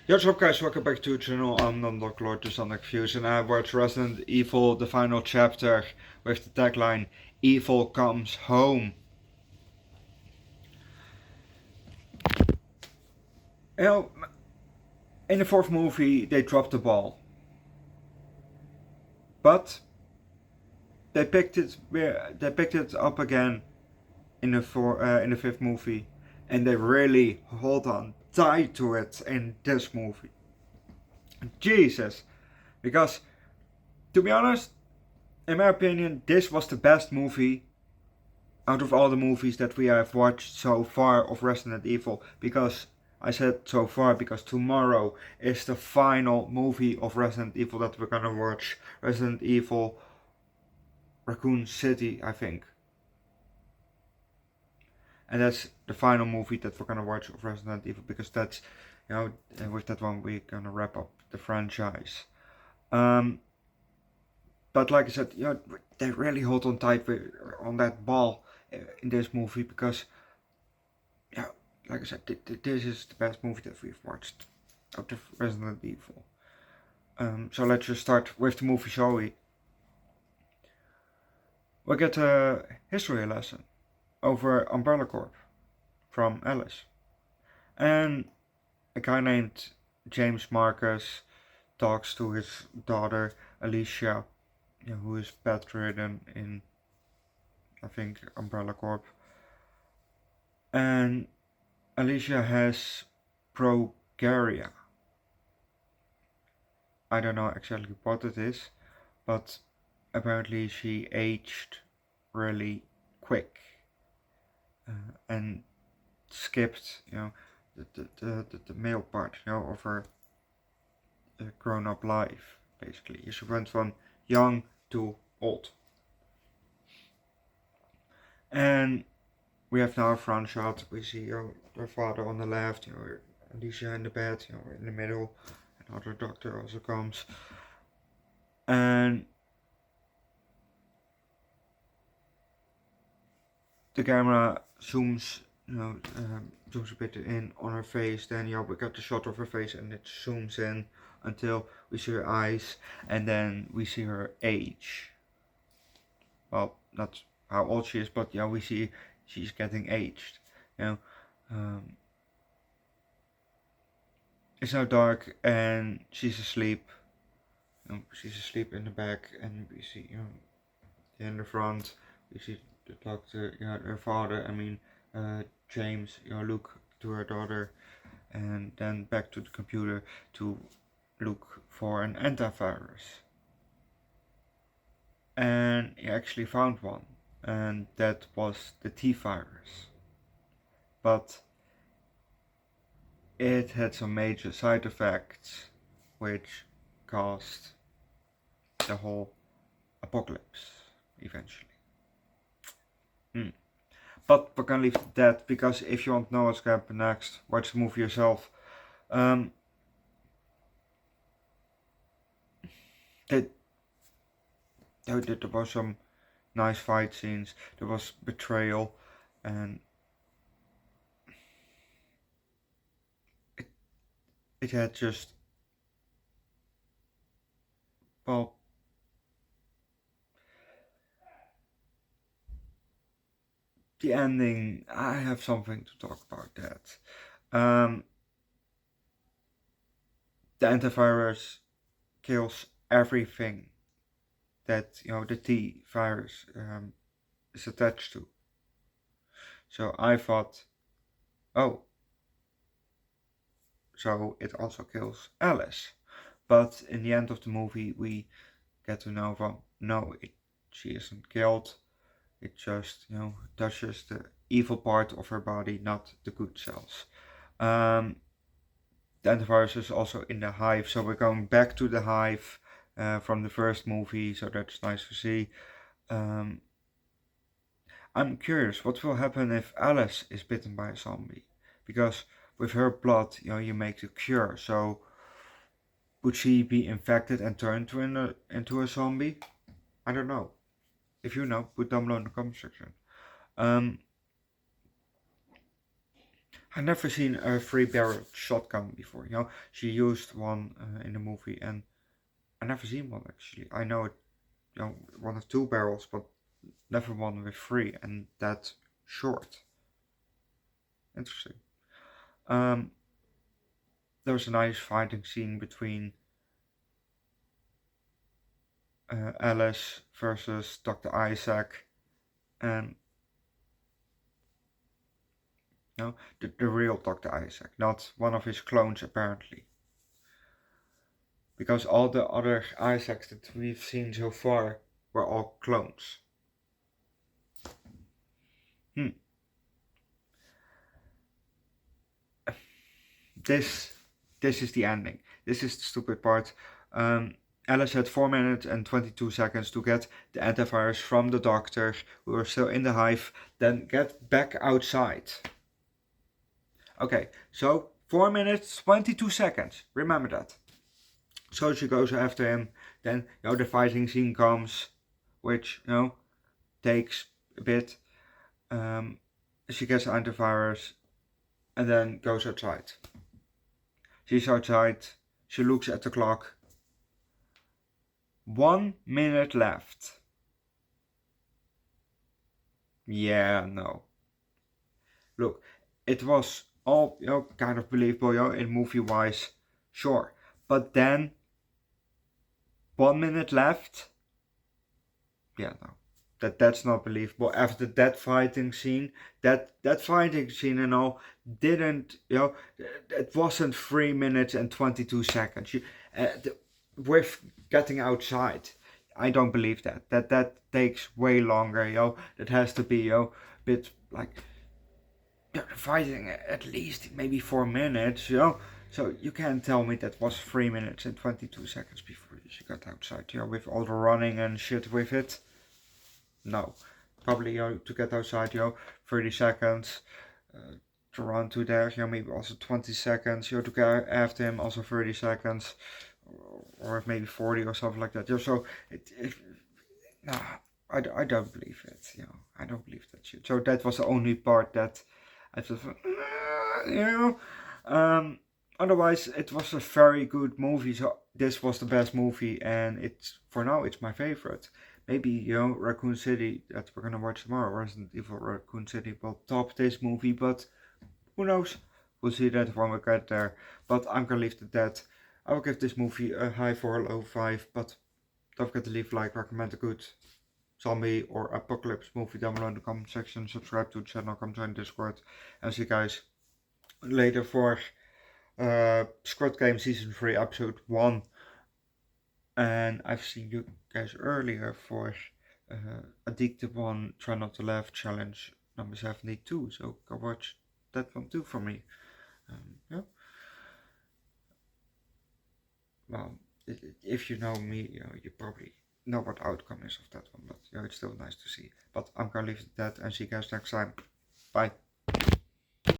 Yo, what's up guys, welcome back to the channel. I'm Underdog Reacts, and I watched Resident Evil, the final chapter, with the tagline, Evil comes home. You know, in the fourth movie they dropped the ball. But they picked it up again in the fifth movie, and they really hold on tight to it in this movie. Jesus, because to be honest, in my opinion, this was the best movie out of all the movies that we have watched so far of Resident Evil. Because I said so far because tomorrow is the final movie of Resident Evil that we're gonna watch. Resident Evil Raccoon City, I think. And that's the final movie that we're gonna watch of Resident Evil, because that's, and with that one we're gonna wrap up the franchise. But like I said, they really hold on tight on that ball in this movie, because, like I said, this is the best movie that we've watched out of Resident Evil. So let's just start with the movie, shall we? We get a history lesson over Umbrella Corp from Alice. And a guy named James Marcus talks to his daughter Alicia, who is bedridden in, I think, Umbrella Corp. And Alicia has progeria. I don't know exactly what it is, but apparently she aged really quick and skipped, the male part, of her grown-up life. Basically, she went from young to old. And we have now a front shot. We see her father on the left, Alicia in the bed, in the middle. Another doctor also comes. And the camera zooms, zooms a bit in on her face. Then, we got the shot of her face, and it zooms in until we see her eyes, and then we see her age. Well, not how old she is, but we see she's getting aged. It's now dark and she's asleep. She's asleep in the back, and we see, in the front we see the doctor, her father. James, look to her daughter, and then back to the computer to look for an antivirus. And he actually found one, and that was the T virus. But it had some major side effects which caused the whole apocalypse eventually. But we're gonna leave that, because if you want to know what's gonna happen next, watch the movie yourself. There was some nice fight scenes. There was betrayal, and it had just, well, the ending. I have something to talk about that. The antivirus kills everything that the T virus is attached to. So I thought, oh, so it also kills Alice. But in the end of the movie, we get to know from, no, she isn't killed. It just, touches the evil part of her body, not the good cells. The antivirus is also in the hive, so we're going back to the hive from the first movie, so that's nice to see. I'm curious, what will happen if Alice is bitten by a zombie? Because with her blood, you make the cure. So would she be infected and turn into a zombie? I don't know. If you know, put down below in the comment section. I've never seen a 3-barrel shotgun before. She used one in the movie, and I never seen one actually. I know it, one of 2 barrels, but never one with 3, and that short. Interesting. There was a nice fighting scene between Alice versus Dr. Isaac, and the real Dr. Isaac, not one of his clones apparently. Because all the other Isaacs that we've seen so far were all clones. This is the ending. This is the stupid part. Alice had 4 minutes and 22 seconds to get the antivirus from the doctor. We were still in the hive. Then get back outside. Okay, so 4 minutes, 22 seconds. Remember that. So she goes after him. Then, the fighting scene comes, which, takes a bit. She gets the antivirus and then goes outside. She's outside. She looks at the clock. 1 minute left. Yeah, no. Look, it was all, kind of believable, in movie-wise. Sure. But then, 1 minute left? Yeah, no. That's not believable. After that fighting scene, that fighting scene and all didn't, it wasn't 3 minutes and 22 seconds. With getting outside, I don't believe that. That takes way longer, That has to be, a bit like, fighting at least maybe 4 minutes, So you can't tell me that was 3 minutes and 22 seconds before she got outside, with all the running and shit with it. No, probably to get outside, 30 seconds to run to there, maybe also 20 seconds, to get after him, also 30 seconds, or maybe 40 or something like that. So I don't believe it. I don't believe that shit. So that was the only part that I just, otherwise it was a very good movie. So this was the best movie, and for now it's my favorite. Maybe, Raccoon City, that we're gonna watch tomorrow, Resident Evil Raccoon City, will top this movie, but who knows? We'll see that when we get there. But I'm gonna leave it at that. I will give this movie a high 4 or low 5, but don't forget to leave a like, recommend a good zombie or apocalypse movie down below in the comment section, subscribe to the channel, come join Discord, and see you guys later for Squid Game Season 3 Episode 1. And I've seen you guys earlier for Addicted 1 Try Not to Laugh Challenge number 72, so go watch that one too for me. Well, if you know me, you probably know what the outcome is of that one, but it's still nice to see. But I'm gonna leave it at that and see you guys next time. Bye.